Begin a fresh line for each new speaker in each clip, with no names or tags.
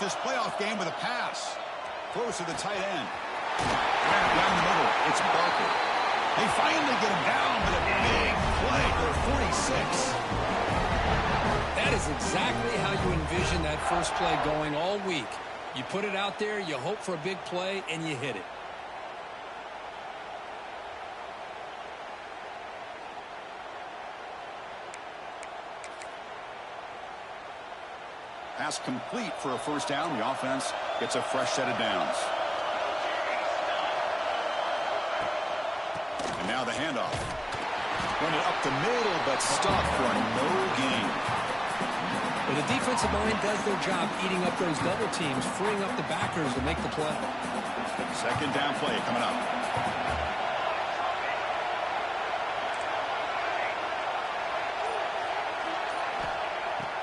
this playoff game with a pass. Throws to the tight end. Down the middle, it's Barker. They finally get him down, but a big play for 46.
That is exactly how you envision that first play going all week. You put it out there, you hope for a big play, and you hit it.
Pass complete for a first down. The offense gets a fresh set of downs. And now the handoff. Run it up the middle, but stopped for no gain.
Well, the defensive line does their job eating up those double teams, freeing up the backers to make the play.
Second down play coming up.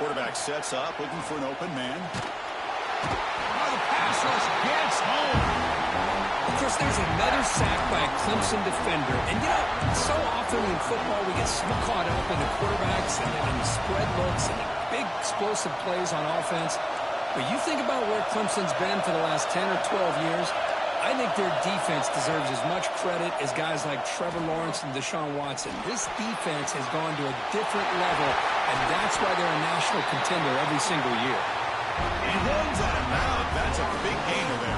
Quarterback sets up, looking for an open man. Oh, the pass rush gets home.
Chris, there's another sack by a Clemson defender. And, you know, so often in football we get so caught up in the quarterbacks and the spread looks and the big explosive plays on offense. But you think about where Clemson's been for the last 10 or 12 years, I think their defense deserves as much credit as guys like Trevor Lawrence and Deshaun Watson. This defense has gone to a different level, and that's why they're a national contender every single year.
He runs out of bounds. That's a big gainer there.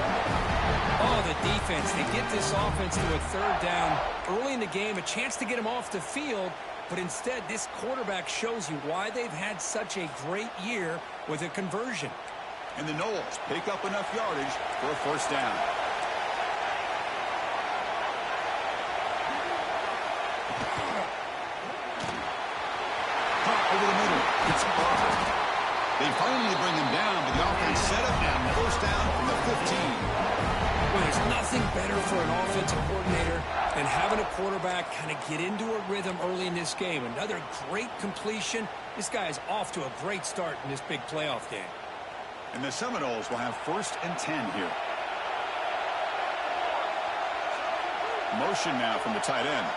Oh, the defense. They get this offense to a third down early in the game, a chance to get him off the field, but instead this quarterback shows you why they've had such a great year with a conversion.
And the Noles pick up enough yardage for a first down. Over the middle, it's Barker. They finally bring him down, but the offense set up now. First down from the 15.
Well, there's nothing better for an offensive coordinator than having a quarterback kind of get into a rhythm early in this game. Another great completion. This guy is off to a great start in this big playoff game.
And the Seminoles will have 1st and 10 here. Motion now from the tight end.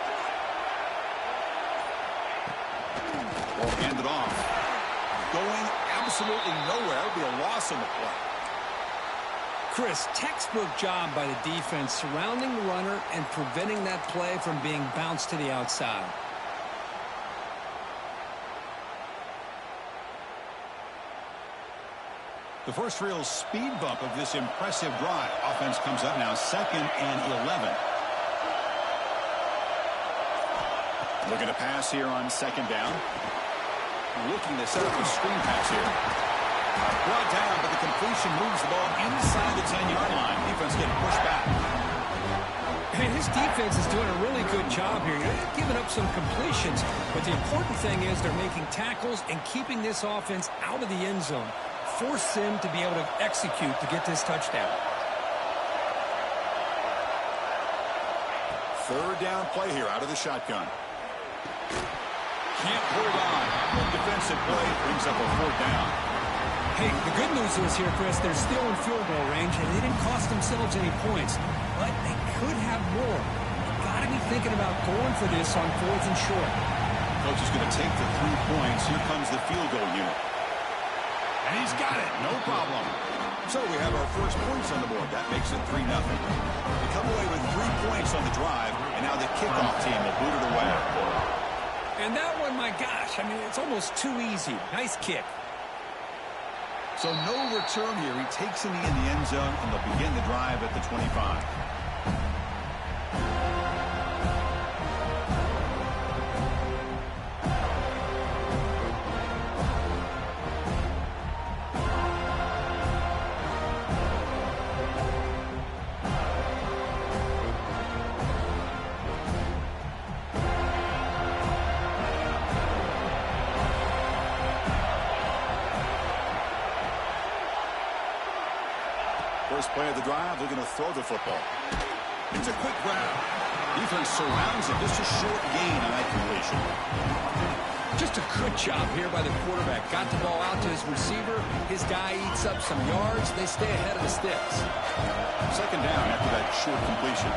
Ball handed off. Going absolutely nowhere. It'll be a loss on the play.
Chris, textbook job by the defense surrounding the runner and preventing that play from being bounced to the outside.
The first real speed bump of this impressive drive. Offense comes up now 2nd and 11. Looking to pass here on 2nd down. Looking to set up a screen pass here. Brought down, but the completion moves the ball inside the 10-yard line. Defense getting pushed back.
And his defense is doing a really good job here. They're giving up some completions, but the important thing is they're making tackles and keeping this offense out of the end zone. Force them to be able to execute to get this touchdown.
Third down play here out of the shotgun. Can't hold on. Good defensive play brings up a 4th down.
Hey, the good news is here, Chris, they're still in field goal range, and they didn't cost themselves any points. But they could have more. You've got to be thinking about going for this on 4th and short.
Coach is going to take the 3 points. Here comes the field goal unit. And he's got it. No problem. So we have our first points on the board. That makes it 3-0. They come away with 3 points on the drive, and now the kickoff team will boot it away.
And that one, my gosh, I mean, it's almost too easy. Nice kick.
So no return here. He takes it in the end zone, and they'll begin the drive at the 25. First play of the drive, looking to throw the football. It's a quick grab. Defense surrounds him. Just a short gain on that completion.
Just a good job here by the quarterback. Got the ball out to his receiver. His guy eats up some yards. They stay ahead of the sticks.
2nd down after that short completion.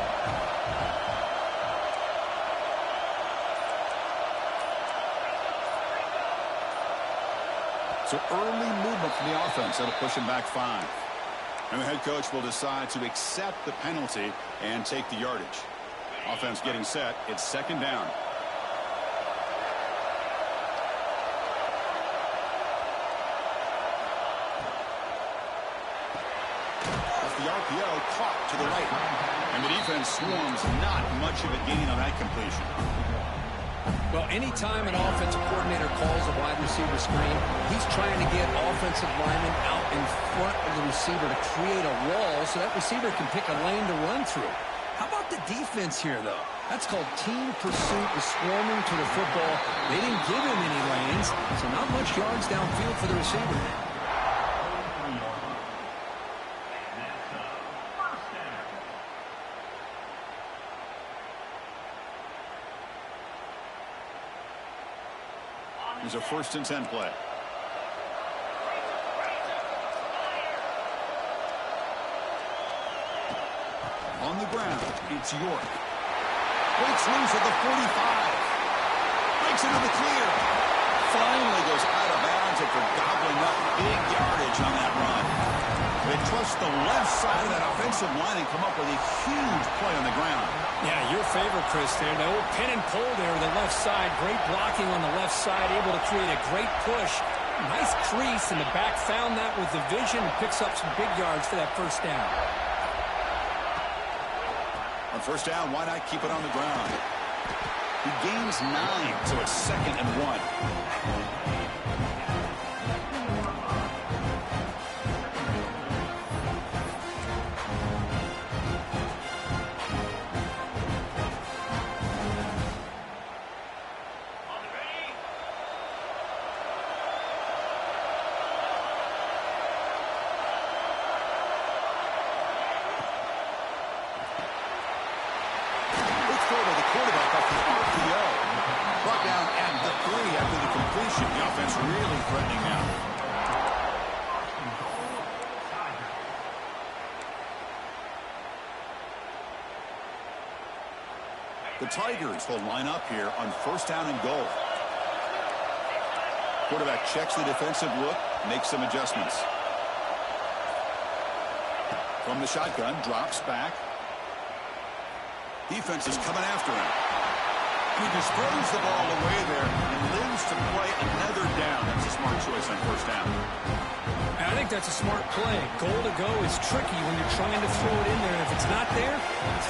So early movement from the offense. That'll push him back 5. And the head coach will decide to accept the penalty and take the yardage. Offense getting set. It's 2nd down. Off the RPO, caught to the right. And the defense swarms. Not much of a gain on that completion.
Well, anytime an offensive coordinator calls a wide receiver screen, he's trying to get offensive linemen out in front of the receiver to create a wall so that receiver can pick a lane to run through. How about the defense here, though? That's called team pursuit with swarming to the football. They didn't give him any lanes, so not much yards downfield for the receiver.
It's a 1st and 10 play. On the ground, it's York. Breaks loose at the 45. Breaks into the clear. Finally goes out of bounds after gobbling up big yardage on that run. They trust the left side of that offensive line and come up with a huge play on the ground.
Yeah, your favorite, Chris, there. The old pin and pull there with the left side. Great blocking on the left side, able to create a great push. Nice crease, and the back found that with the vision and picks up some big yards for that 1st down.
On 1st down, why not keep it on the ground? He gains 9, so it's 2nd and 1. The Tigers will line up here on 1st down and goal. Quarterback checks the defensive look, makes some adjustments. From the shotgun, drops back. Defense is coming after him. He just throws the ball away there and lives to play another down. That's a smart choice on 1st down.
I think that's a smart play. Goal to go is tricky when you're trying to throw it in there. If it's not there,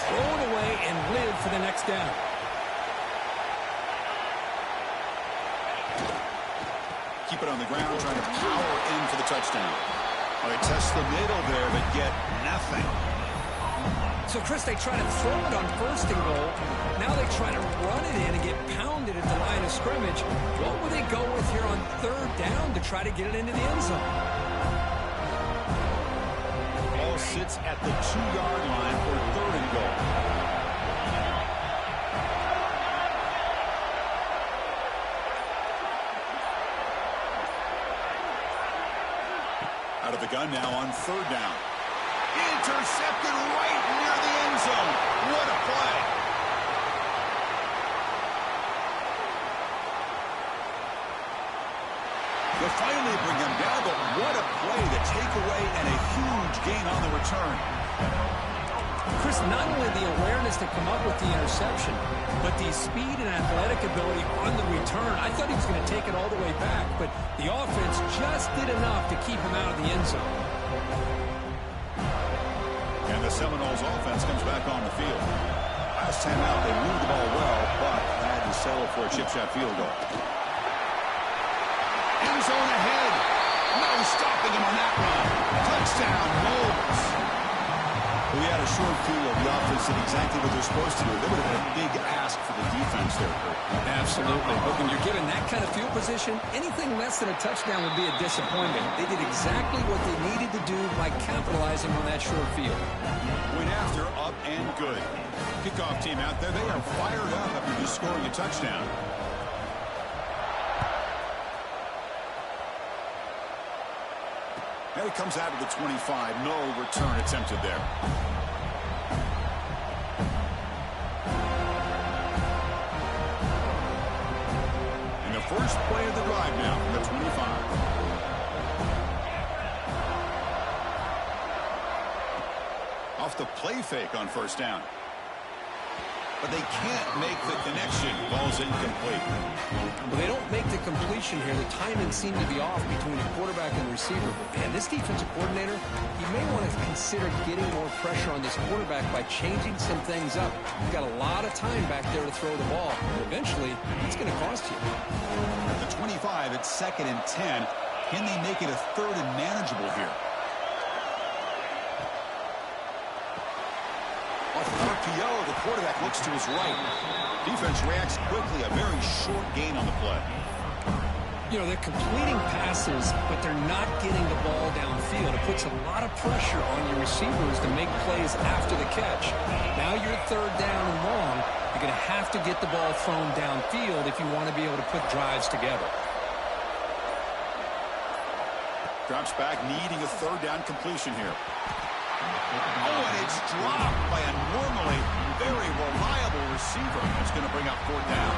throw it away and live for the next down.
Keep it on the ground, trying to power in for the touchdown. Well, they test the middle there, but get nothing.
So, Chris, they try to throw it on 1st and goal. Now they try to run it in and get pounded at the line of scrimmage. What would they go with here on 3rd down to try to get it into the end zone?
Ball sits at the 2-yard line for 3rd and goal. Out of the gun now on 3rd down. Intercepted right near the end zone. What a play. They'll finally bring him down, but what a play. The takeaway and a huge gain on the return.
Chris, not only the awareness to come up with the interception, but the speed and athletic ability on the return. I thought he was going to take it all the way back, but the offense just did enough to keep him out of the end zone.
And the Seminoles offense comes back on the field. Last time out, they moved the ball well, but had to settle for a chip shot field goal. End zone ahead. No stopping him on that run. Touchdown, Noles. We had a short field of the offense did exactly what they're supposed to do. That would have been a big ask for the defense there, Kurt.
Absolutely. But when you're given that kind of field position, anything less than a touchdown would be a disappointment. They did exactly what they needed to do by capitalizing on that short field.
Went after, up and good. Kickoff team out there, they are fired up after just scoring a touchdown. And it comes out of the 25. No return attempted there. And the first play of the drive now from the 25. the play fake on first down. But they can't make the connection. Ball's incomplete.
Well, they don't make the completion here. The timing seemed to be off between the quarterback and the receiver. But, man, this defensive coordinator, he may want to consider getting more pressure on this quarterback by changing some things up. You've got a lot of time back there to throw the ball. And eventually, it's going to cost you.
At the 25, it's 2nd and 10. Can they make it a 3rd and manageable here? Off an RPO, the quarterback looks to his right. Defense reacts quickly. A very short gain on the play.
You know, they're completing passes, but they're not getting the ball downfield. It puts a lot of pressure on your receivers to make plays after the catch. Now you're 3rd down and long. You're going to have to get the ball thrown downfield if you want to be able to put drives together.
Drops back, needing a 3rd down completion here. Oh, and it's dropped by a normally very reliable receiver. That's going to bring up 4th down.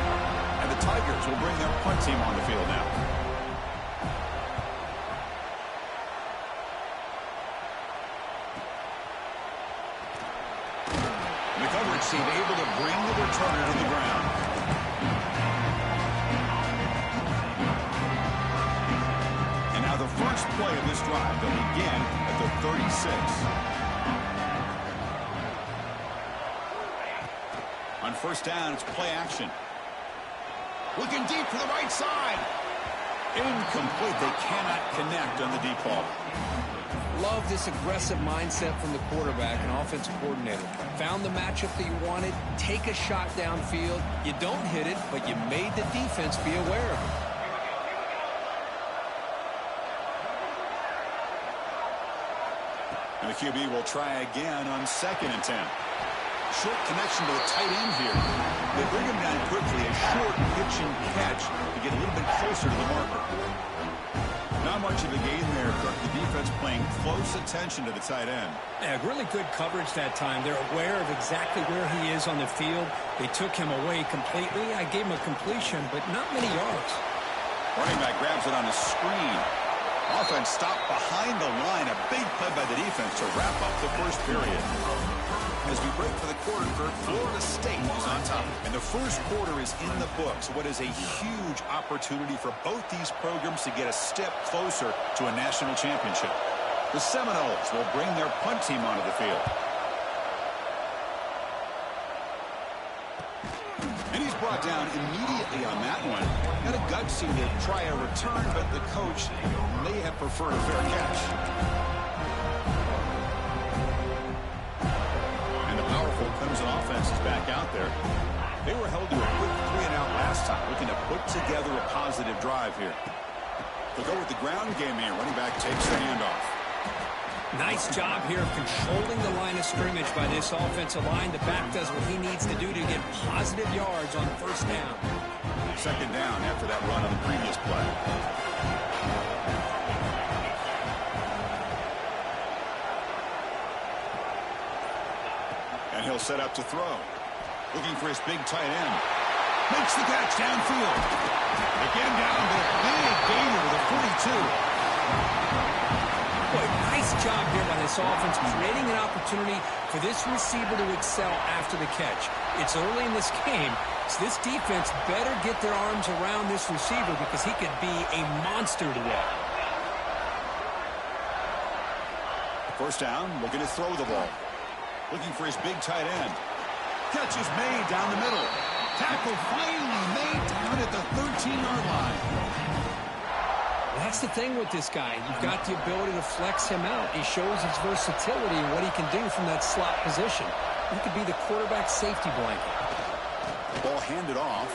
And the Tigers will bring their punt team on the field now. The coverage team able to bring the returner to the ground. And now the first play of this drive will begin at the 36. On first down, it's play action. Looking deep to the right side. Incomplete. They cannot connect on the deep ball.
Love this aggressive mindset from the quarterback and offensive coordinator. Found the matchup that you wanted. Take a shot downfield. You don't hit it, but you made the defense be aware of it.
And the QB will try again on 2nd and 10. Short connection to the tight end here. They bring him down quickly. A short pitch and catch to get a little bit closer to the marker. Not much of a gain there, Kirk. The defense paying close attention to the tight end.
Yeah, really good coverage that time. They're aware of exactly where he is on the field. They took him away completely. I gave him a completion, but not many yards.
Running back grabs it on a screen. Offense stopped behind the line. A big play by the defense to wrap up the first period. As we break for the quarter, Kirk, Florida State is on top. And the first quarter is in the books. What is a huge opportunity for both these programs to get a step closer to a national championship. The Seminoles will bring their punt team onto the field. And he's brought down immediately on that one. Had a gutsy to try a return, but the coach may have preferred a fair catch. Clemson offense is back out there. They were held to a quick 3-and-out last time, looking to put together a positive drive here. They'll go with the ground game here. Running back takes the handoff.
Nice job here of controlling the line of scrimmage by this offensive line. The back does what he needs to do to get positive yards on first down.
2nd down after that run on the previous play. And he'll set up to throw. Looking for his big tight end. Makes the catch downfield. They get him down to a big gainer to the 42.
Boy, nice job here by this offense, creating an opportunity for this receiver to excel after the catch. It's early in this game, so this defense better get their arms around this receiver because he could be a monster today.
First down, looking to throw the ball. Looking for his big tight end. Catch is made down the middle. Tackle finally made down at the 13-yard line.
That's the thing with this guy. You've got the ability to flex him out. He shows his versatility and what he can do from that slot position. He could be the quarterback safety blanket.
Ball handed off.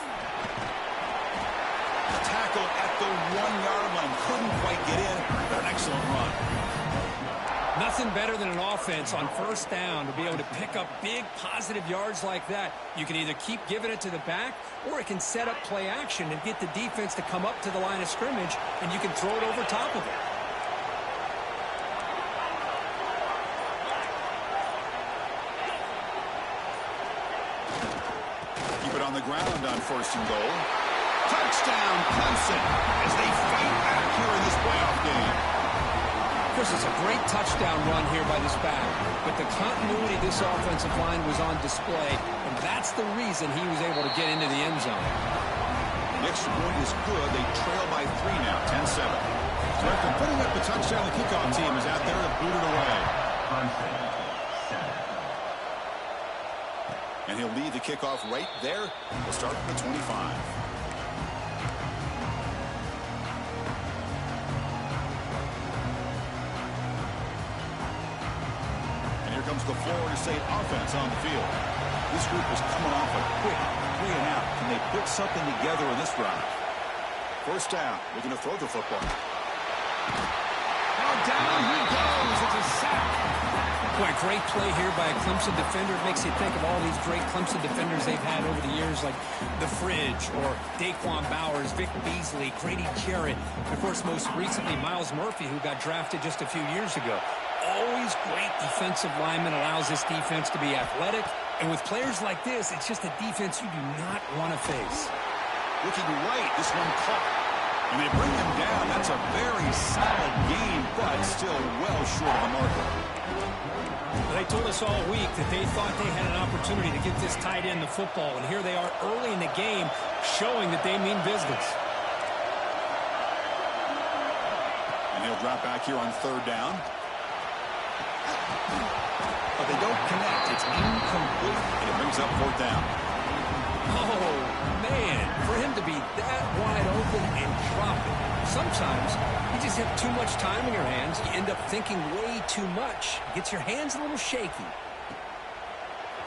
Tackle at the 1-yard line. Couldn't quite get in, but an excellent run.
Nothing better than an offense on first down to be able to pick up big positive yards like that. You can either keep giving it to the back, or it can set up play action and get the defense to come up to the line of scrimmage, and you can throw it over top of it.
Keep it on the ground on 1st and goal. Touchdown, Clemson, as they fight back here in this playoff game.
Chris, it's a great touchdown run here by this back, but the continuity of this offensive line was on display, and that's the reason he was able to get into the end zone.
The extra point is good. They trail by 3 now, 10-7. So after putting up the touchdown, the kickoff team is out there to boot it away. And he'll lead the kickoff right there. We'll start from the 25. Comes the Florida State offense on the field. This group is coming off a quick 3 and out. Can they put something together in this drive? First down. Looking to throw the football.
Now down he goes. It's a sack. Boy, great play here by a Clemson defender. It makes you think of all these great Clemson defenders they've had over the years, like The Fridge or Daquan Bowers, Vic Beasley, Grady Jarrett, and of course, most recently, Miles Murphy, who got drafted just a few years ago. Always great defensive lineman, allows this defense to be athletic. And with players like this, it's just a defense you do not want to face.
Looking right, this one caught. And they bring him down. That's a very solid game, but still well short of the marker.
They told us all week that they thought they had an opportunity to get this tight end the football. And here they are early in the game showing that they mean business.
And he'll drop back here on 3rd down. But they don't connect. It's incomplete, and it brings up 4th down.
Oh, man, for him to be that wide open and drop it. Sometimes you just have too much time in your hands. You end up thinking way too much. Gets your hands a little shaky.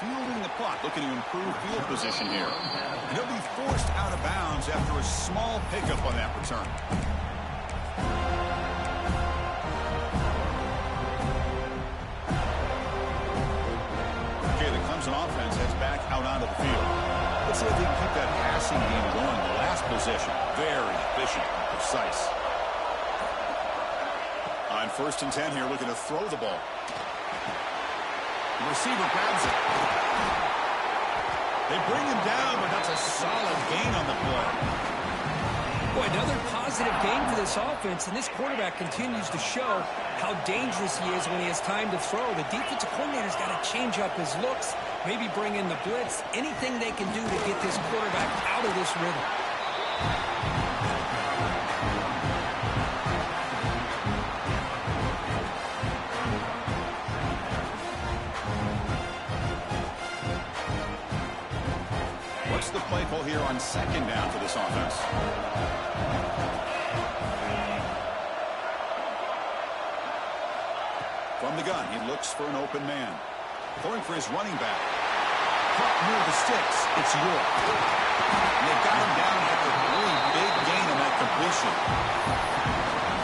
Fielding the puck, looking to improve field position here. And he'll be forced out of bounds after a small pickup on that return. Clemson offense heads back out onto the field. Let's see if they can keep that passing game going. The last possession, very efficient and precise. On 1st and 10 here, looking to throw the ball. The receiver grabs it. They bring him down, but that's a solid gain on the play.
Boy, another positive game for this offense, and this quarterback continues to show how dangerous he is when he has time to throw. The defensive coordinator's got to change up his looks, maybe bring in the blitz, anything they can do to get this quarterback out of this rhythm.
What's the play call here on 2nd down for this offense? From the gun, he looks for an open man. Going for his running back. Caught near the sticks. It's York. And they've got him down after a really big gain on that completion.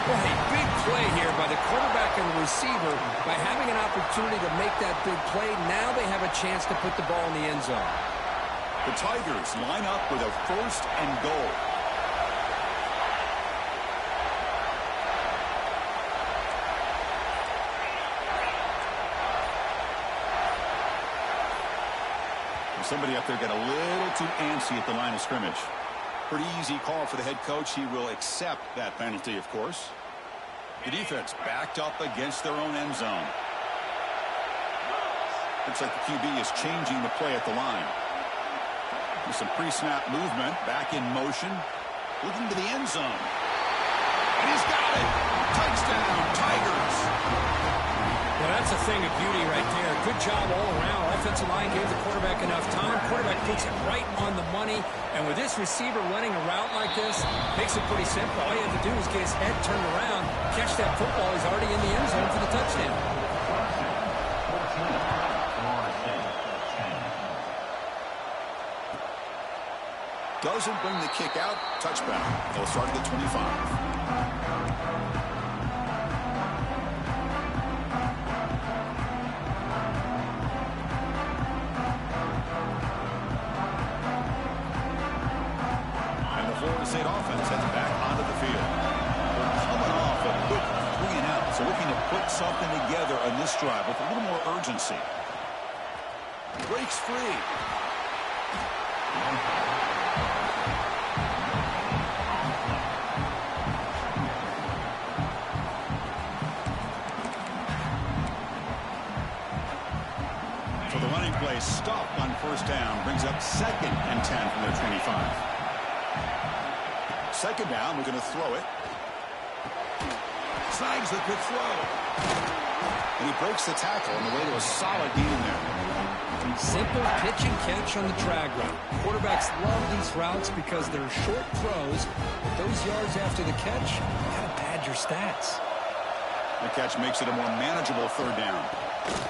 Well, a big play here by the quarterback and the receiver. By having an opportunity to make that big play, now they have a chance to put the ball in the end zone.
The Tigers line up with a 1st and goal. Somebody up there got a little too antsy at the line of scrimmage. Pretty easy call for the head coach. He will accept that penalty, of course. The defense backed up against their own end zone. Looks like the QB is changing the play at the line. With some pre-snap movement, back in motion, looking to the end zone. And he's got it! Touchdown, Tigers!
Well, that's a thing of beauty right there. Good job all around. Offensive line gave the quarterback enough time. Quarterback puts it right on the money. And with this receiver running a route like this, makes it pretty simple. All you have to do is get his head turned around, catch that football. He's already in the end zone for the touchdown.
Doesn't bring the kick out. Touchback. They'll start at the 25. State offense heads back onto the field. They're coming off a quick 3 and out, so looking to put something together on this drive with a little more urgency. Breaks free. stop on first down. Brings up 2nd and 10 from their 25. 2nd down, we're going to throw it. Snags the quick throw. And he breaks the tackle on the way to a solid gain there.
Simple pitch and catch on the drag route. Quarterbacks love these routes because they're short throws. But those yards after the catch, you gotta pad your stats.
The catch makes it a more manageable 3rd down.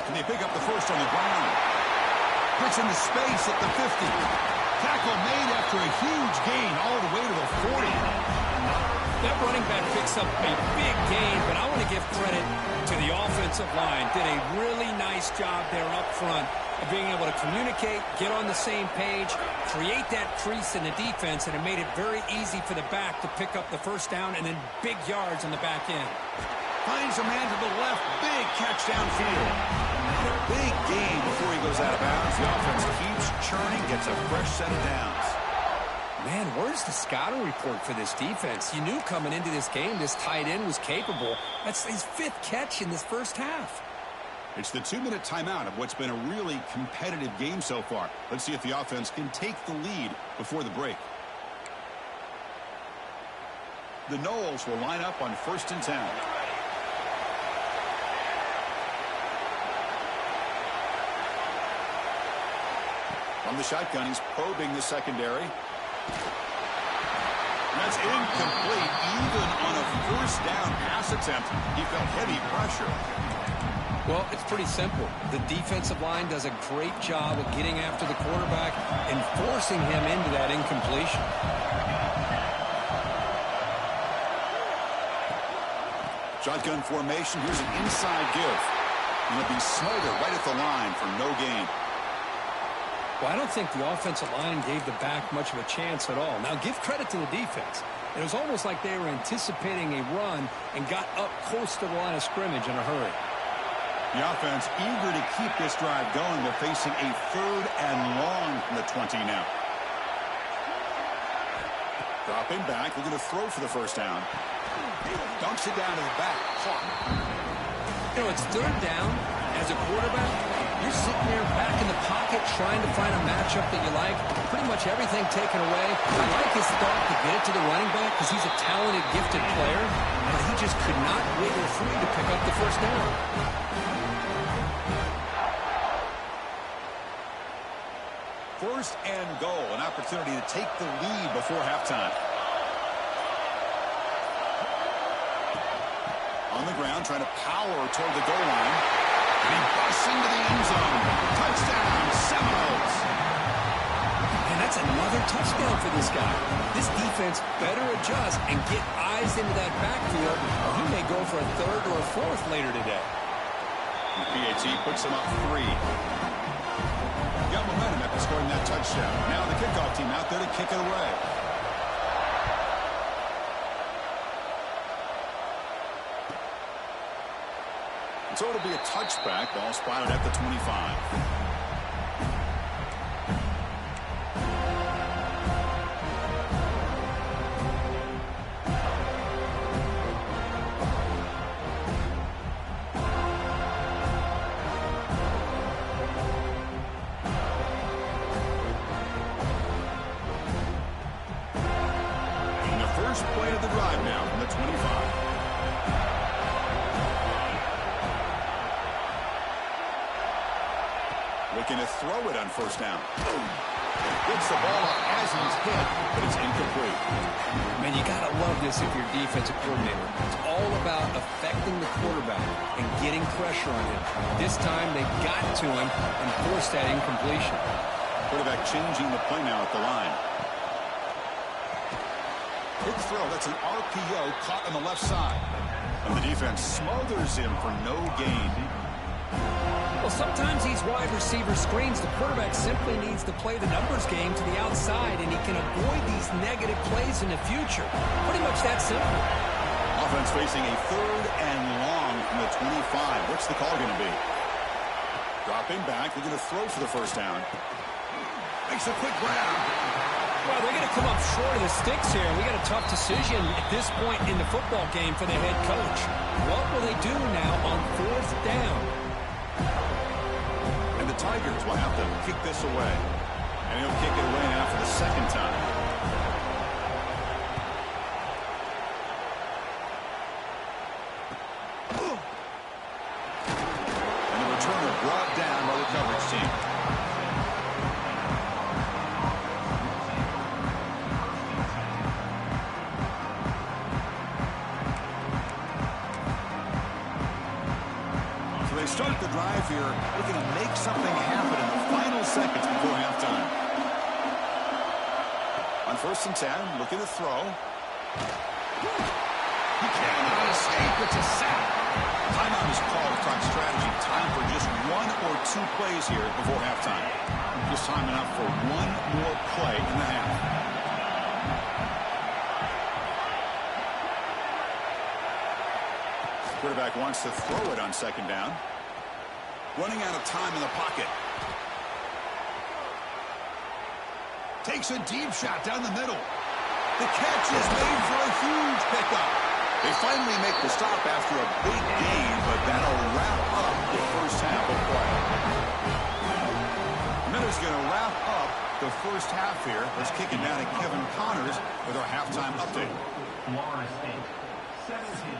And they pick up the first on the ground. Puts into space at the 50. Tackle made after a huge gain all the way to the 40.
That running back picks up a big gain, but I want to give credit to the offensive line. Did a really nice job there up front of being able to communicate, get on the same page, create that crease in the defense, and it made it very easy for the back to pick up the first down and then big yards on the back end.
Finds a man to the left. Big catch downfield. And a big gain before he goes out of bounds. The offense keeps churning, gets a fresh set of downs.
Man, where's the scouting report for this defense? You knew coming into this game this tight end was capable. That's his 5th catch in this first half.
It's the 2-minute timeout of what's been a really competitive game so far. Let's see if the offense can take the lead before the break. The Noles will line up on 1st and 10. On the shotgun, he's probing the secondary. That's incomplete. Even on a 1st down pass attempt, he felt heavy pressure.
Well, it's pretty simple. The defensive line does a great job of getting after the quarterback and forcing him into that incompletion.
Shotgun formation. Here's an inside give. And it'll be Snyder right at the line for no gain.
Well, I don't think the offensive line gave the back much of a chance at all. Now, give credit to the defense. It was almost like they were anticipating a run and got up close to the line of scrimmage in a hurry.
The offense eager to keep this drive going. They're facing a 3rd and long from the 20 now. Dropping back. We're going to throw for the first down. Dunks it down to the back. Caught.
You know, it's 3rd down. As a quarterback, you're sitting there back in the pocket trying to find a matchup that you like. Pretty much everything taken away. I like his thought to get it to the running back because he's a talented, gifted player, but he just could not wiggle free to pick up the first down.
First and goal, an opportunity to take the lead before halftime. On the ground, trying to power toward the goal line. And he busts into the end zone. Touchdown, Seminoles.
And that's another touchdown for this guy. This defense better adjust and get eyes into that backfield, or he may go for a 3rd or a 4th later today.
The PAT puts him up 3. Got momentum after scoring that touchdown. Now the kickoff team out there to kick it away. So it'll be a touchback. Ball spotted at the 25. And the first play of the drive now from the 25. Looking to throw it on first down. Gets the ball up as he's hit, but it's incomplete.
Man, you got to love this if you're a defensive coordinator. It's all about affecting the quarterback and getting pressure on him. This time they got to him and forced that incompletion.
Quarterback changing the play now at the line. Quick throw. That's an RPO caught on the left side. And the defense smothers him for no gain.
Well, sometimes these wide receiver screens, the quarterback simply needs to play the numbers game to the outside, and he can avoid these negative plays in the future. Pretty much that simple.
Offense facing a 3rd and long from the 25. What's the call going to be? Dropping back. We're going to throw for the first down. Makes a quick grab.
Well, they're going to come up short of the sticks here. We got a tough decision at this point in the football game for the head coach. What will they do now on 4th down?
And the Tigers will have to kick this away. And he'll kick it away now for the second time. And the returner brought down by the coverage team. Start the drive here, looking to make something happen in the final seconds before halftime. On 1st and 10, looking to throw. He cannot escape. It's a sack. Timeout is called to talk strategy. Time for just 1 or 2 plays here before halftime. Just time enough for 1 more play in the half. Quarterback wants to throw it on 2nd down. Running out of time in the pocket. Takes a deep shot down the middle. The catch is made for a huge pickup. They finally make the stop after a big gain, but that'll wrap up the first half of play. Miller's going to wrap up the first half here. Let's kick it down to Kevin Connors with our halftime update.
Florida State, 17.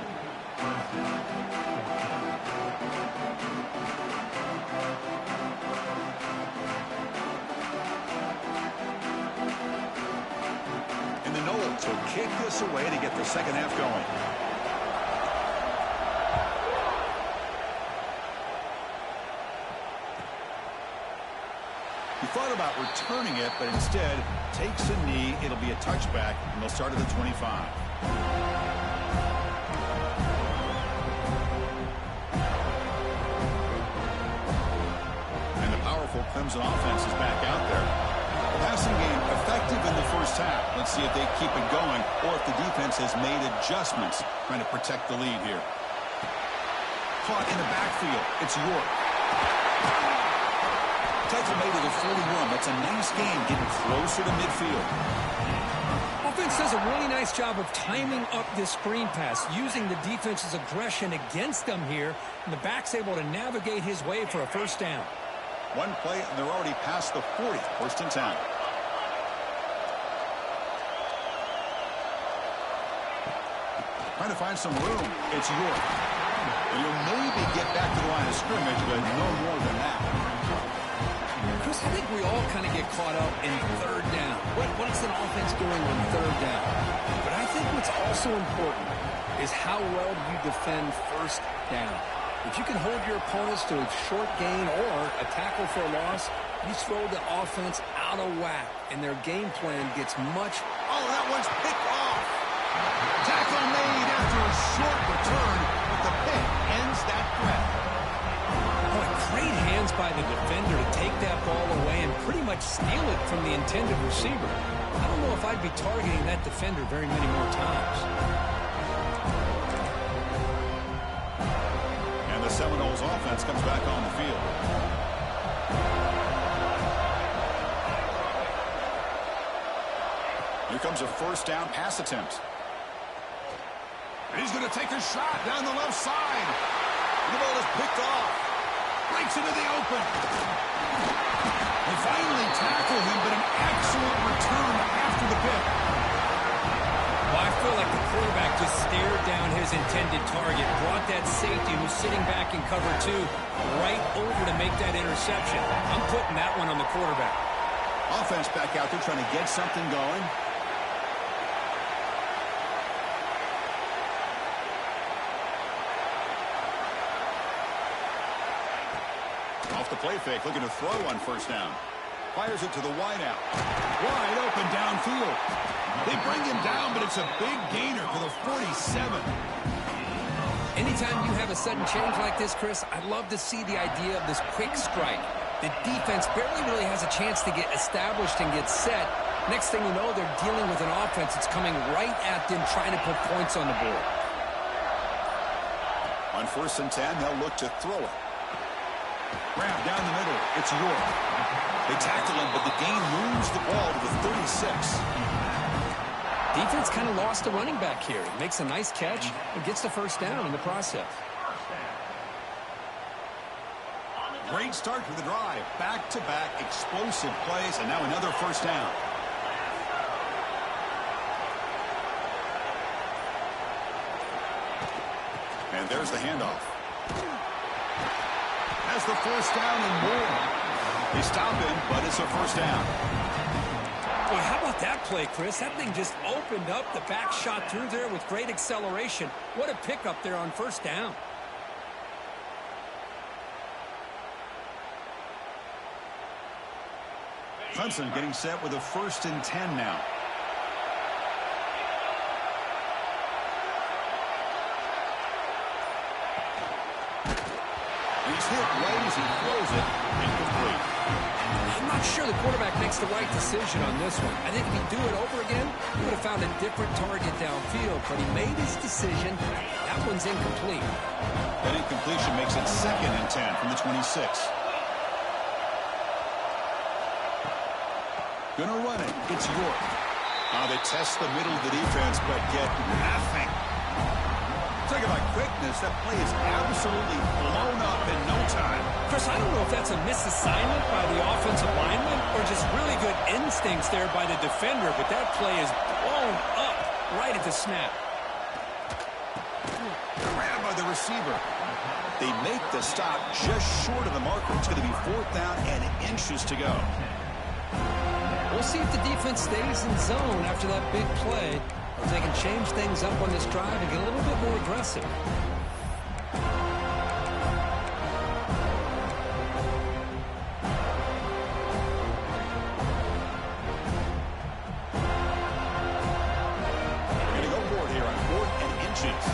And the Knowles will kick this away to get the second half going. He thought about returning it, but instead takes a knee. It'll be a touchback, and they'll start at the 25. Clemson offense is back out there. The passing game effective in the first half. Let's see if they keep it going or if the defense has made adjustments trying to protect the lead here. Caught in the backfield. It's York. Tackle made to the 41. That's a nice game getting closer to midfield.
Offense does a really nice job of timing up this screen pass, using the defense's aggression against them here, and the back's able to navigate his way for a first down.
1 play, and they're already past the 40. 1st and 10. Trying to find some room. It's York. And you'll maybe get back to the line of scrimmage, but no more than that.
Chris, I think we all kind of get caught up in 3rd down. What's an offense doing on 3rd down? But I think what's also important is how well you defend 1st down. If you can hold your opponents to a short gain or a tackle for a loss, you throw the offense out of whack, and their game plan gets much...
Oh, that one's picked off. Tackle made after a short return, but the pick ends that threat.
Boy, great hands by the defender to take that ball away and pretty much steal it from the intended receiver. I don't know if I'd be targeting that defender very many more times.
The Seminoles offense comes back on the field. Here comes a 1st down pass attempt. And he's going to take a shot down the left side. The ball is picked off. Breaks into the open. They finally tackle him, but an excellent return after the pick.
Well, I feel like the quarterback just stared down his intended target, brought that safety who's sitting back in cover 2 right over to make that interception. I'm putting that one on the quarterback.
Offense back out there trying to get something going. Off the play fake, looking to throw on 1st down. Fires it to the wideout. Wide open downfield. They bring him down, but it's a big gainer for the 47.
Anytime you have a sudden change like this, Chris, I'd love to see the idea of this quick strike. The defense barely really has a chance to get established and get set. Next thing you know, they're dealing with an offense that's coming right at them, trying to put points on the board.
On 1st and 10, they'll look to throw it. Grab down the middle. It's York. They tackle him, but the gain moves the ball to the 36.
Defense kind of lost the running back here. He makes a nice catch and gets the 1st down in the process.
Great start to the drive. Back-to-back explosive plays, and now another first down. And there's the handoff. Has the first down and more. They stop him, but it's a first down.
Boy, how about that play, Chris? That thing just opened up. The back shot through there with great acceleration. What a pickup there on first down.
Clemson getting set with a 1st and 10 now. He's hit right as he throws it. Incomplete.
I'm not sure the quarterback makes the right decision on this one. I think if he'd do it over again, he would have found a different target downfield, but he made his decision. That one's incomplete.
That incompletion makes it 2nd and 10 from the 26. Gonna run it. It's York. They test the middle of the defense, but get nothing. Talk about quickness. That play is absolutely blown up in no time.
Chris, I don't know if that's a misassignment by the offensive lineman or just really good instincts there by the defender, but that play is blown up right at the snap.
Grabbed by the receiver. They make the stop just short of the marker. It's going to be 4th down and inches to go.
We'll see if the defense stays in zone after that big play, or if they can change things up on this drive and get a little bit more aggressive.
We're going to go for it here on 4th and inches.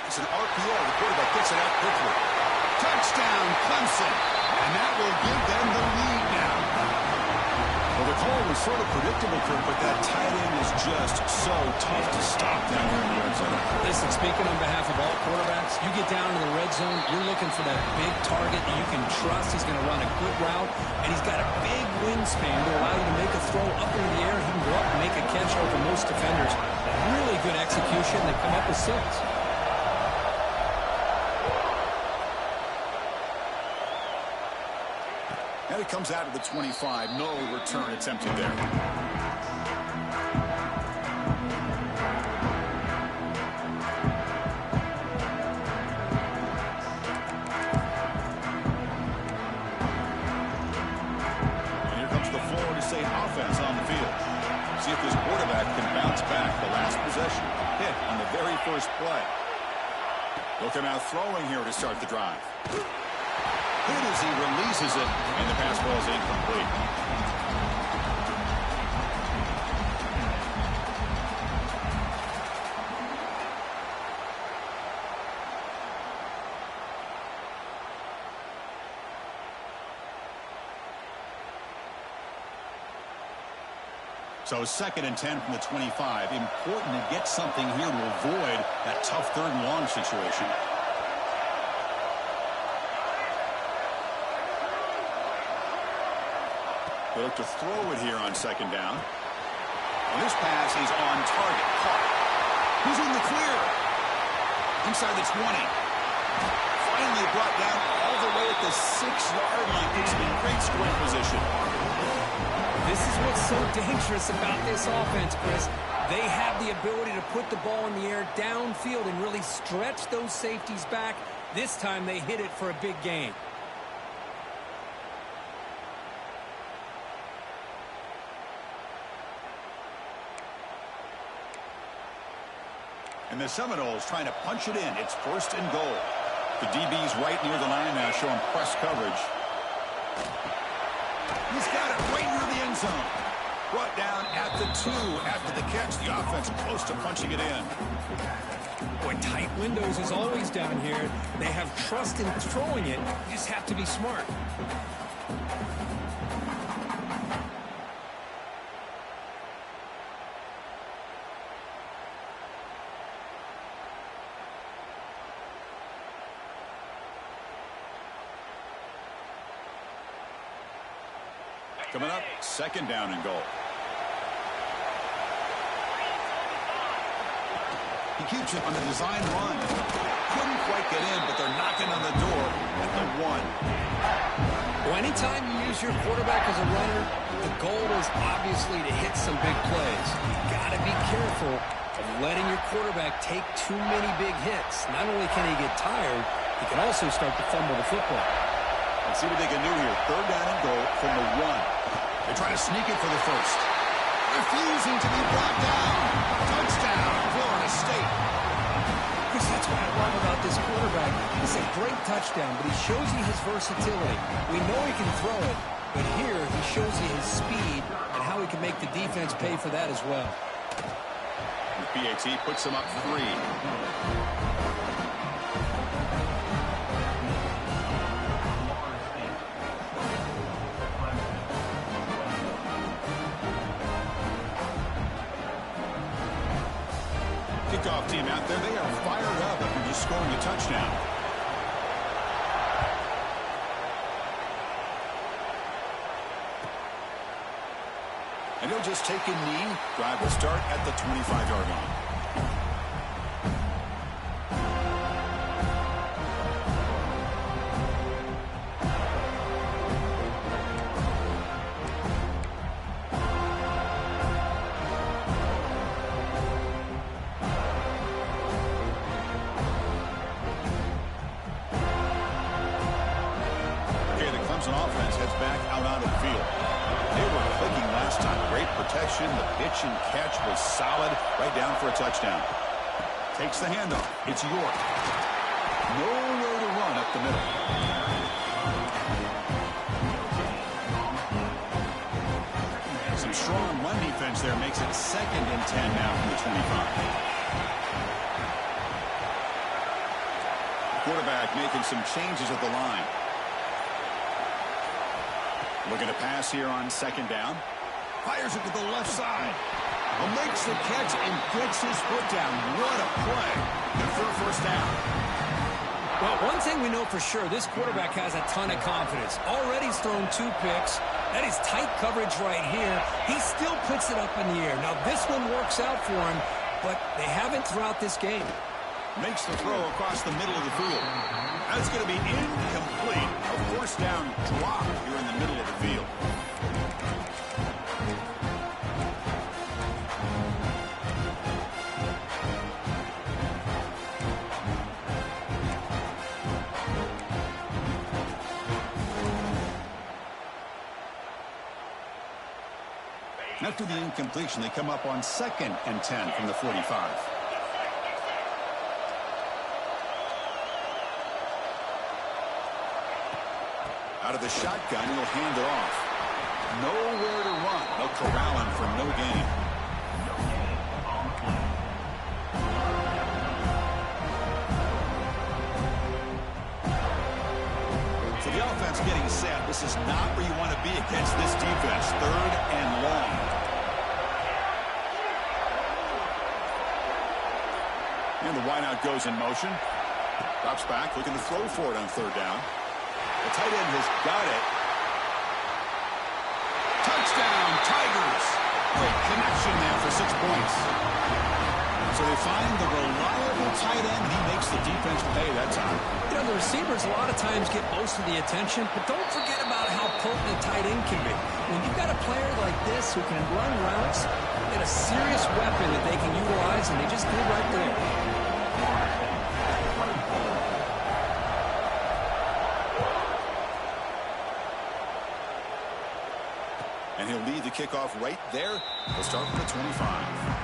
It's an RPO. The quarterback gets it out quickly. Touchdown, Clemson. And that will give them the lead now. Well, the call was sort of predictable, Kurt, but that tight end is just so tough to stop down here in the red zone.
Listen, speaking on behalf of all quarterbacks, you get down to the red zone, you're looking for that big target that you can trust. He's going to run a good route, and he's got a big wingspan to allow you to make a throw up in the air. He can go up and make a catch over most defenders. Really good execution. They come up with 6.
And it comes out of the 25. No return attempted there. And here comes the Florida State offense on the field. See if this quarterback can bounce back. The last possession hit on the very first play. Looking out throwing here to start the drive. Hit as he releases it, and the pass ball is incomplete. So 2nd and 10 from the 25. Important to get something here to avoid that tough 3rd and long situation. They look to throw it here on 2nd down. And this pass is on target. Caught. He's in the clear. Inside the 20. Finally brought down all the way at the 6-yard line. Puts him in great scoring position.
This is what's so dangerous about this offense, Chris. They have the ability to put the ball in the air downfield and really stretch those safeties back. This time they hit it for a big gain.
And the Seminoles trying to punch it in. It's 1st and goal. The DB's right near the line now, showing press coverage. He's got it right near the end zone. Brought down at the 2 after the catch. The offense close to punching it in.
Boy, tight windows is always down here. They have trust in throwing it. You just have to be smart.
Coming up, second down and goal. He keeps it on the design run. Couldn't quite get in, but they're knocking on the door at the 1.
Well, anytime you use your quarterback as a runner, the goal is obviously to hit some big plays. You've got to be careful of letting your quarterback take too many big hits. Not only can he get tired, he can also start to fumble the football.
Let's see what they can do here. Third down and goal from the 1. They try to sneak it for the first. Refusing to be brought down. Touchdown, Florida State.
Chris, that's what I love about this quarterback. It's a great touchdown, but he shows you his versatility. We know he can throw it, but here he shows you his speed and how he can make the defense pay for that as well.
The PAT puts him up 3. Kickoff team out there, they are fired up after just scoring a touchdown. And he'll just take a knee. Drive will start at the 25-yard line. Clemson offense heads back out onto the field. They were clicking last time. Great protection. The pitch and catch was solid. Right down for a touchdown. Takes the handoff. It's York. Nowhere to run up the middle. Some strong run defense there makes it 2nd and 10 now from the 25. Quarterback making some changes at the line. Looking to pass here on 2nd down. Fires it to the left side. Makes the catch and gets his foot down. What a play. Good for a first down.
Well, one thing we know for sure, this quarterback has a ton of confidence. Already he's thrown 2 picks. That is tight coverage right here. He still puts it up in the air. Now, this one works out for him, but they haven't throughout this game.
Makes the throw across the middle of the field. That's going to be incomplete. A first down drop here in the middle of the field. After the incompletion, they come up on 2nd and 10 from the 45. Out of the shotgun, he'll hand it off. Nowhere to run. They'll corral him for no gain. So the offense getting set. This is not where you want to be against this defense. 3rd and long. And the wideout goes in motion. Drops back, looking to throw for it on 3rd down. The tight end has got it. Touchdown, Tigers. Great connection there for 6 points. So they find the reliable tight end, and he makes the defense pay that time.
You know, the receivers a lot of times get most of the attention, but don't forget about how potent a tight end can be. When you've got a player like this who can run routes, you get a serious weapon that they can utilize, and they just did right there.
And he'll lead the kickoff right there. He'll start with the 25.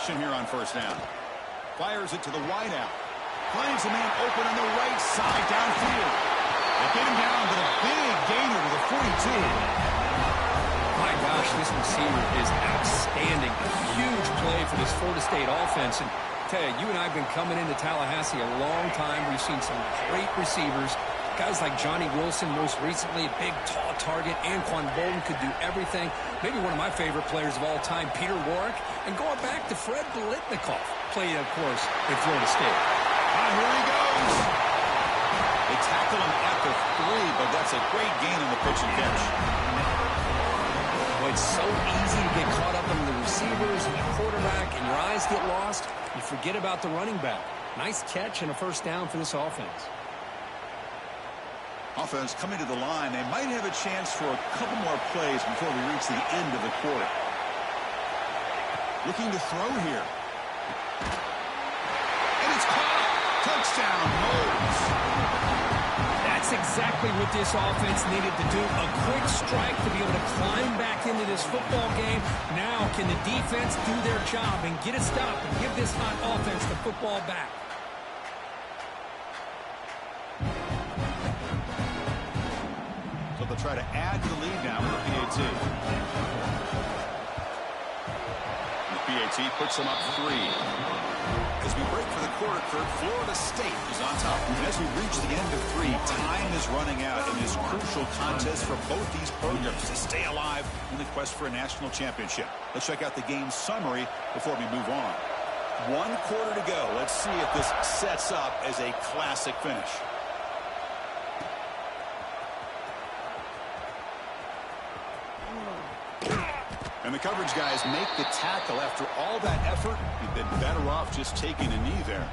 Here on first down. Fires it to the wideout. Finds a man open on the right side downfield. They get him down to the big gainer to the 42.
My gosh, this receiver is outstanding. A huge play for this Florida State offense. And tell you, you and I have been coming into Tallahassee a long time. We've seen some great receivers. Guys like Johnny Wilson, most recently, a big, tall target. Anquan Bolden could do everything. Maybe one of my favorite players of all time, Peter Warrick. And going back to Fred Biletnikoff, played, of course, at Florida State.
Here he goes. They tackle him at the 3, but that's a great gain on the pitch and catch.
Well, it's so easy to get caught up in the receivers and the quarterback, and your eyes get lost. You forget about the running back. Nice catch and a first down for this offense.
Offense coming to the line. They might have a chance for a couple more plays before we reach the end of the quarter. Looking to throw here. And it's caught. Touchdown, Moles.
That's exactly what this offense needed to do. A quick strike to be able to climb back into this football game. Now can the defense do their job and get a stop and give this hot offense the football back?
So they'll try to add to the lead now with the PAT. And the PAT puts them up 3. As we break for the quarter, Kurt, Florida State is on top. And as we reach the end of 3, time is running out in this crucial contest for both these programs to stay alive in the quest for a national championship. Let's check out the game summary before we move on. 1 quarter to go. Let's see if this sets up as a classic finish. And the coverage guys make the tackle. After all that effort, you've been better off just taking a knee there.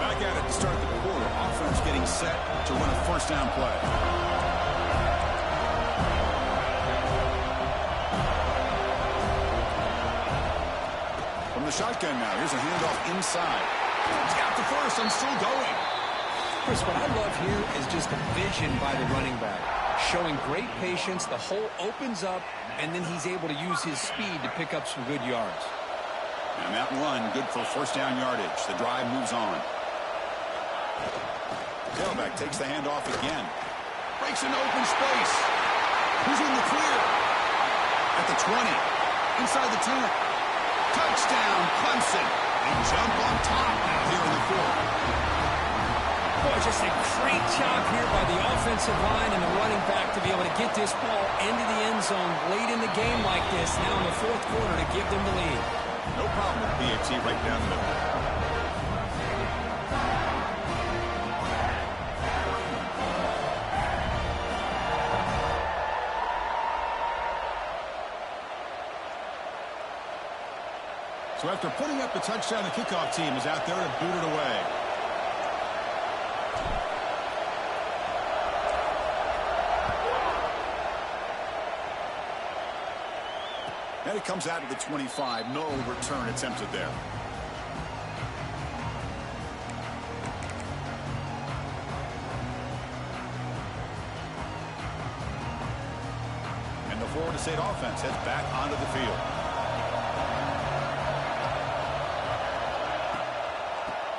Back at it to start the quarter. Offense getting set to run a first down play. From the shotgun now. Here's a handoff inside. He's got the first and still going.
Chris, what I love here is just a vision by the running back. Showing great patience, the hole opens up, and then he's able to use his speed to pick up some good yards.
And that run, good for first down yardage. The drive moves on. Tailback takes the handoff again. Breaks into open space. Who's in the clear? At the 20. Inside the 10. Touchdown, Clemson. They jump on top now here in the 4th.
Boy, just a great job here by the offensive line and the running back to be able to get this ball into the end zone late in the game like this, now in the 4th quarter to give them the lead.
No problem with PAT right down the middle. So after putting up the touchdown, the kickoff team is out there to boot it away. And it comes out of the 25. No return attempted there. And the Florida State offense heads back onto the field.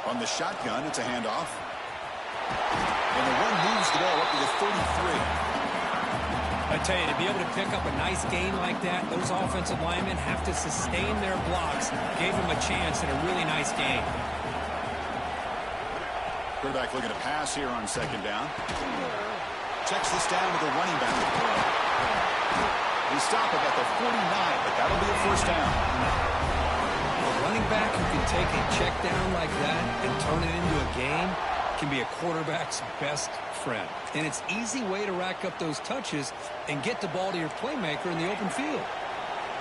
On the shotgun, it's a handoff. And the run moves the ball up to the 33.
I tell you, to be able to pick up a nice gain like that, those offensive linemen have to sustain their blocks. Gave them a chance at a really nice gain.
Quarterback looking to pass here on second down. Checks this down to the running back. They stop it at the 49, but that'll be a first down.
A running back who can take a check down like that and turn it into a gain can be a quarterback's best friend. And it's an easy way to rack up those touches and get the ball to your playmaker in the open field.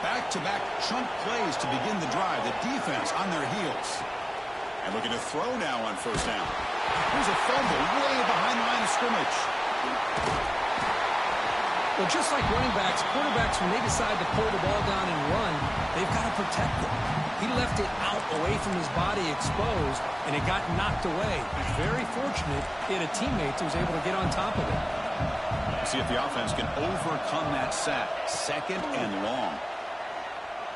Back-to-back chunk plays to begin the drive. The defense on their heels. And looking to throw now on first down. Here's a fumble way behind the line of scrimmage.
Well, just like running backs, quarterbacks, when they decide to pull the ball down and run, they've got to protect it. He left it out away from his body exposed, and it got knocked away. He's very fortunate he had a teammate who was able to get on top of it.
See if the offense can overcome that sack. Second and long.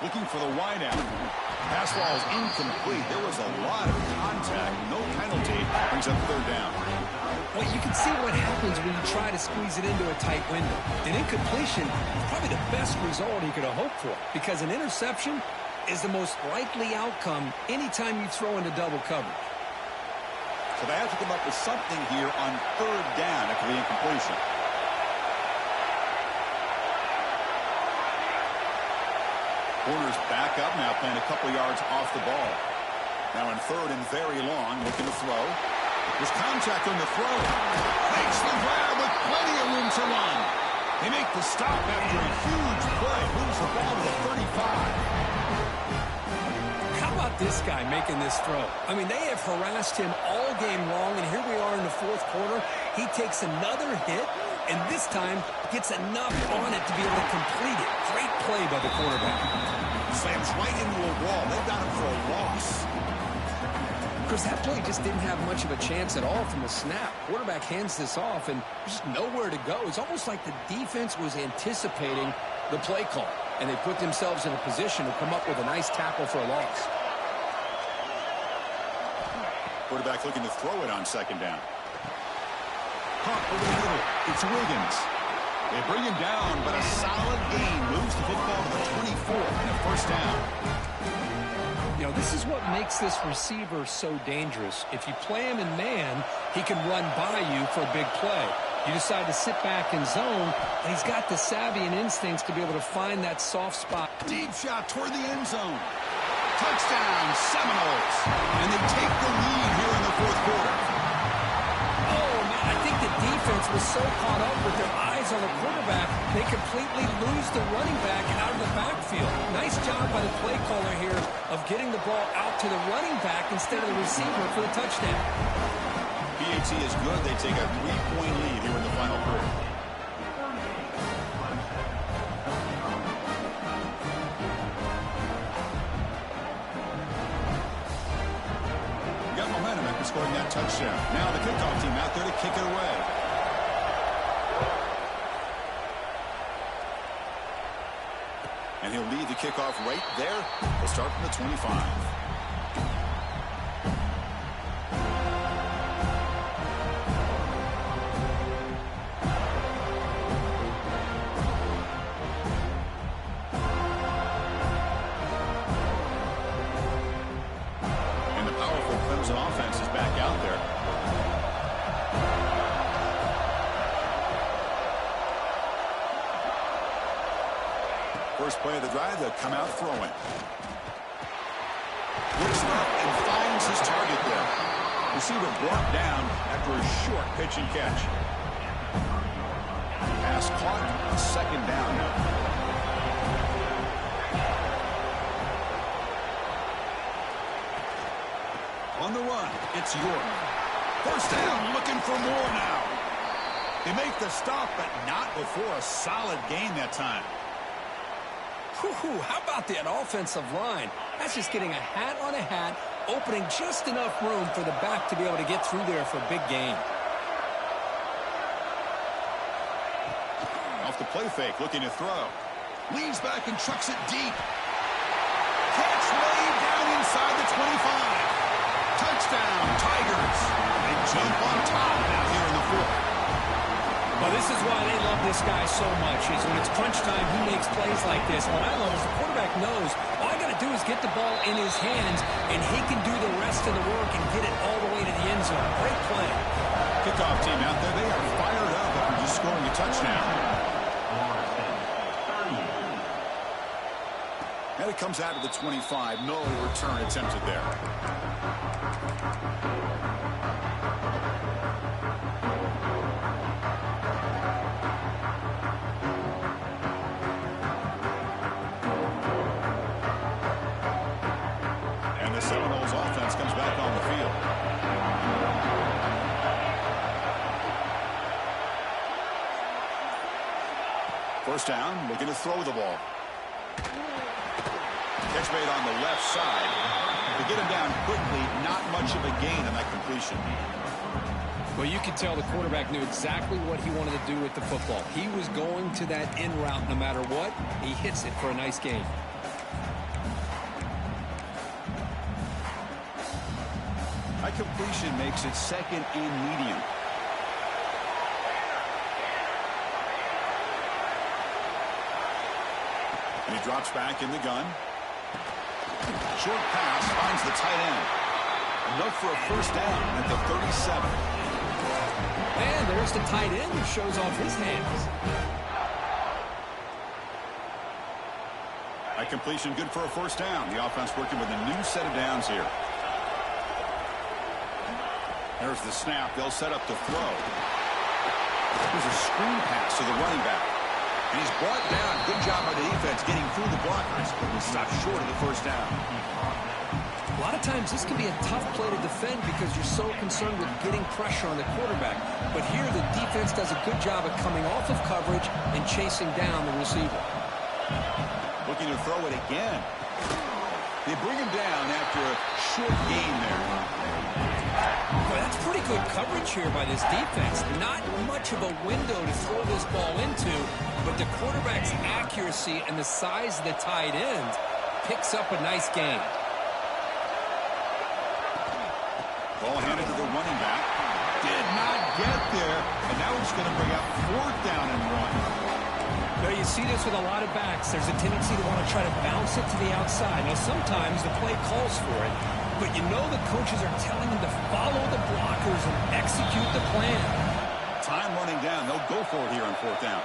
Looking for the wideout. Pass ball is incomplete. There was a lot of contact. No penalty. Brings up third down.
Well, you can see what happens when you try to squeeze it into a tight window. An incompletion is probably the best result he could have hoped for, because an interception is the most likely outcome anytime you throw into double coverage.
So they have to come up with something here on third down after the incompletion. Corners back up now, playing a couple yards off the ball. Now in third and very long, looking to throw. There's contact on the throw. Makes the grab with plenty of room to run. They make the stop after a huge play. Moves the ball to the 35.
How about this guy making this throw? I mean, they have harassed him all game long, and here we are in the fourth quarter. He takes another hit, and this time gets enough on it to be able to complete it. Great play by the quarterback.
Slams right into a wall. They've got him for a loss.
Of course, that play just didn't have much of a chance at all from the snap. Quarterback hands this off, and there's just nowhere to go. It's almost like the defense was anticipating the play call, and they put themselves in a position to come up with a nice tackle for a loss.
Quarterback looking to throw it on second down. Pump over the middle. It's Wiggins. They bring him down, but a solid gain moves the football to the 24 and a first down.
You know, this is what makes this receiver so dangerous. If you play him in man, he can run by you for a big play. You decide to sit back in zone, and he's got the savvy and instincts to be able to find that soft spot.
Deep shot toward the end zone. Touchdown, Seminoles. And they take the lead here in the fourth quarter.
Oh, man, I think the defense was so caught up with their eyes on the quarterback, they completely lose the running back out of the backfield. Nice job by the play caller here of getting the ball out to the running back instead of the receiver for the touchdown.
PAT is good. They take a 3-point lead here in the final quarter. Got momentum after scoring that touchdown. Now the kickoff team out there to kick it away. And he'll lead the kickoff right there. We'll start from the 25. And the powerful Clemson offense is back out there. First play of the drive, they'll come out throwing. Looks up and finds his target there. Receiver brought down after a short pitch and catch. Pass caught, second down now. On the run, it's York. First down, looking for more now. They make the stop, but not before a solid gain that time.
Whew, how about that offensive line? That's just getting a hat on a hat, opening just enough room for the back to be able to get through there for a big gain.
Off the play fake, looking to throw. Leans back and trucks it deep. Catch made down inside the 25. Touchdown, Tigers. They jump on top now here in the fourth.
Well, this is why they love this guy so much, is when it's crunch time, he makes plays like this. What I love is the quarterback knows all I got to do is get the ball in his hands, and he can do the rest of the work and get it all the way to the end zone. Great play.
Kickoff team out there, they are fired up after just scoring a touchdown. And it comes out of the 25. No return attempted there. And the Seminoles offense comes back on the field. First down, looking to throw the ball. Catch made on the left side. To get him down quickly, not much of a gain on that completion.
Well, you could tell the quarterback knew exactly what he wanted to do with the football. He was going to that in route no matter what. He hits it for a nice gain.
A completion makes it second and medium. And he drops back in the gun. Short pass finds the tight end. Enough for a first down at the 37.
And there's the tight end who shows off his hands.
A completion good for a first down. The offense working with a new set of downs here. There's the snap. They'll set up the throw. There's a screen pass to the running back. And he's brought down. Good job by the defense getting through the blockers. But we stop short of the first down.
A lot of times this can be a tough play to defend because you're so concerned with getting pressure on the quarterback. But here the defense does a good job of coming off of coverage and chasing down the receiver.
Looking to throw it again. They bring him down after a short gain there.
Boy, that's pretty good coverage here by this defense. Not much of a window to throw this ball into, but the quarterback's accuracy and the size of the tight end picks up a nice gain.
Ball handed to the running back. Did not get there. And now he's going to bring up fourth down and one.
Now you see this with a lot of backs. There's a tendency to want to try to bounce it to the outside. Now sometimes the play calls for it, but you know the coaches are telling them to follow the blockers and execute the plan.
Time running down. They'll go for it here on fourth down.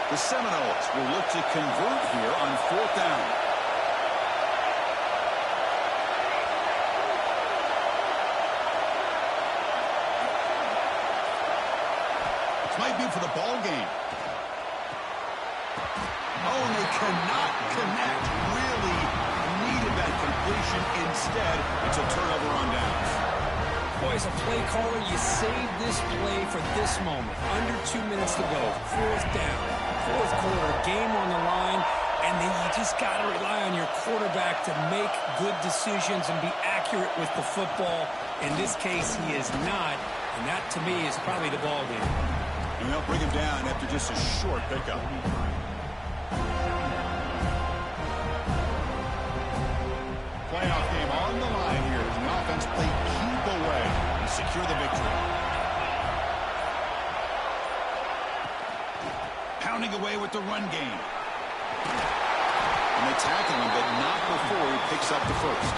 The Seminoles will look to convert here on fourth down. This might be for the ball game. Oh, and they cannot connect. Really needed that completion. Instead, it's a turnover on downs.
Boy, as a play caller, you save this play for this moment. Under 2 minutes to go. Fourth down. Fourth quarter, game on the line, and then you just got to rely on your quarterback to make good decisions and be accurate with the football. In this case, he is not, and that, to me, is probably the ball game.
And they'll bring him down after just a short pickup. Playoff game on the line here as the offense play keep away and secure the victory. Pounding away with the run game. And they tackle him, but not before he picks up the first.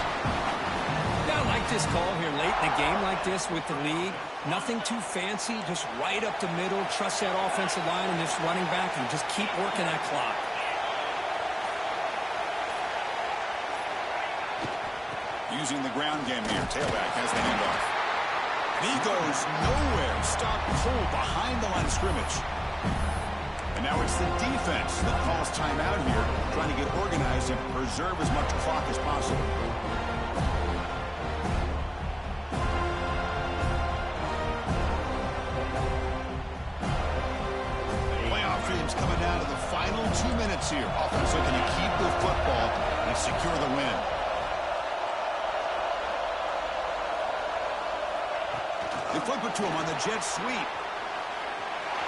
Yeah, I like this call here late in a game like this with the lead. Nothing too fancy, just right up the middle. Trust that offensive line and this running back and just keep working that clock.
Using the ground game here. Tailback has the handoff. And he goes nowhere. Stopped cold behind the line of scrimmage. And now it's the defense that calls timeout here, trying to get organized and preserve as much clock as possible. Playoff dreams coming down to the final 2 minutes here. Offense looking to keep the football and secure the win. They flip it to him on the jet sweep.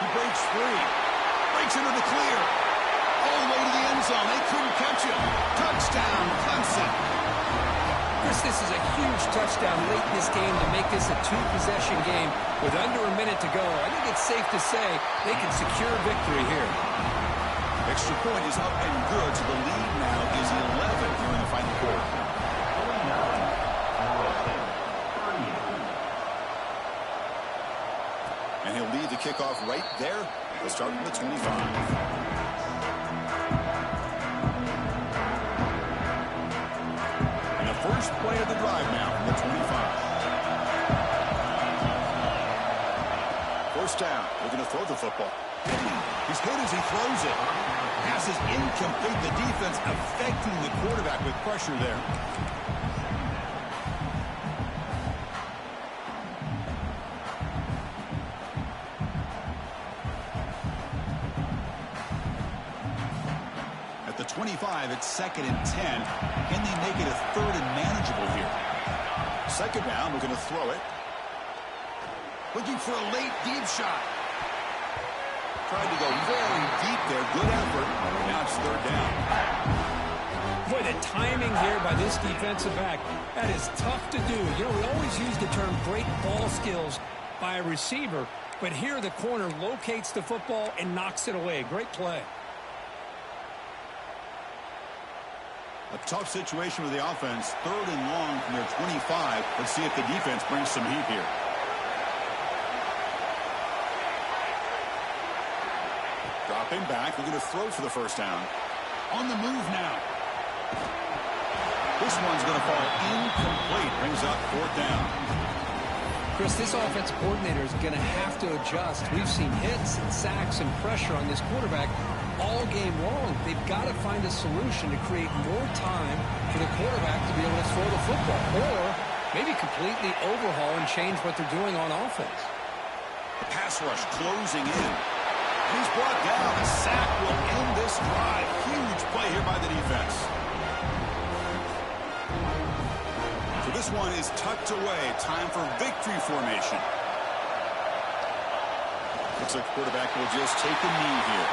He breaks free. Breaks into the clear. All the way to the end zone. They couldn't catch him. Touchdown, Clemson.
Chris, this is a huge touchdown late in this game to make this a two-possession game with under a minute to go. I think it's safe to say they can secure victory here.
Extra point is up and good, so the lead now is 11 here in the final quarter. And he'll lead the kickoff right there. He'll start from the 25. And the first play of the drive now from the 25. First down. They're going to throw the football. He's hit as he throws it. Pass is incomplete. The defense affecting the quarterback with pressure there. the 25, it's 2nd and 10. Can they make it a 3rd and manageable here? 2nd down, we're going to throw it. Looking for a late deep shot. Tried to go very deep there. Good effort. Now it's 3rd down.
Boy, the timing here by this defensive back, that is tough to do. You know, we always use the term great ball skills by a receiver, but here the corner locates the football and knocks it away. Great play.
A tough situation with the offense. 3rd and long from their 25. Let's see if the defense brings some heat here. Dropping back. We're going to throw for the 1st down. On the move now. This one's going to fall incomplete. Brings up 4th down.
Chris, this offensive coordinator is going to have to adjust. We've seen hits and sacks and pressure on this quarterback all game long. They've got to find a solution to create more time for the quarterback to be able to throw the football, or maybe completely overhaul and change what they're doing on offense.
The pass rush closing in. He's brought down. A sack will end this drive. Huge play here by the defense. So this one is tucked away. Time for victory formation. Looks like the quarterback will just take a knee here.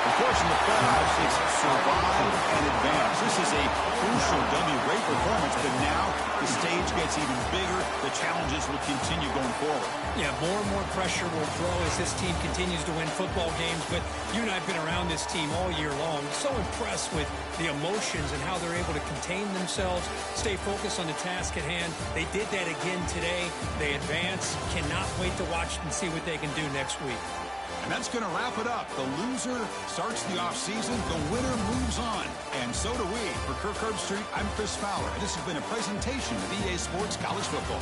Of course, in the playoffs, it's survive and advance. This is a crucial W. Great performance, but now the stage gets even bigger. The challenges will continue going forward.
Yeah, more and more pressure will grow as this team continues to win football games. But you and I have been around this team all year long. So impressed with the emotions and how they're able to contain themselves, stay focused on the task at hand. They did that again today. They advance. Cannot wait to watch and see what they can do next week.
And that's going to wrap it up. The loser starts the offseason. The winner moves on. And so do we. For Kirk Herbstreit, I'm Chris Fowler. And this has been a presentation of EA Sports College Football.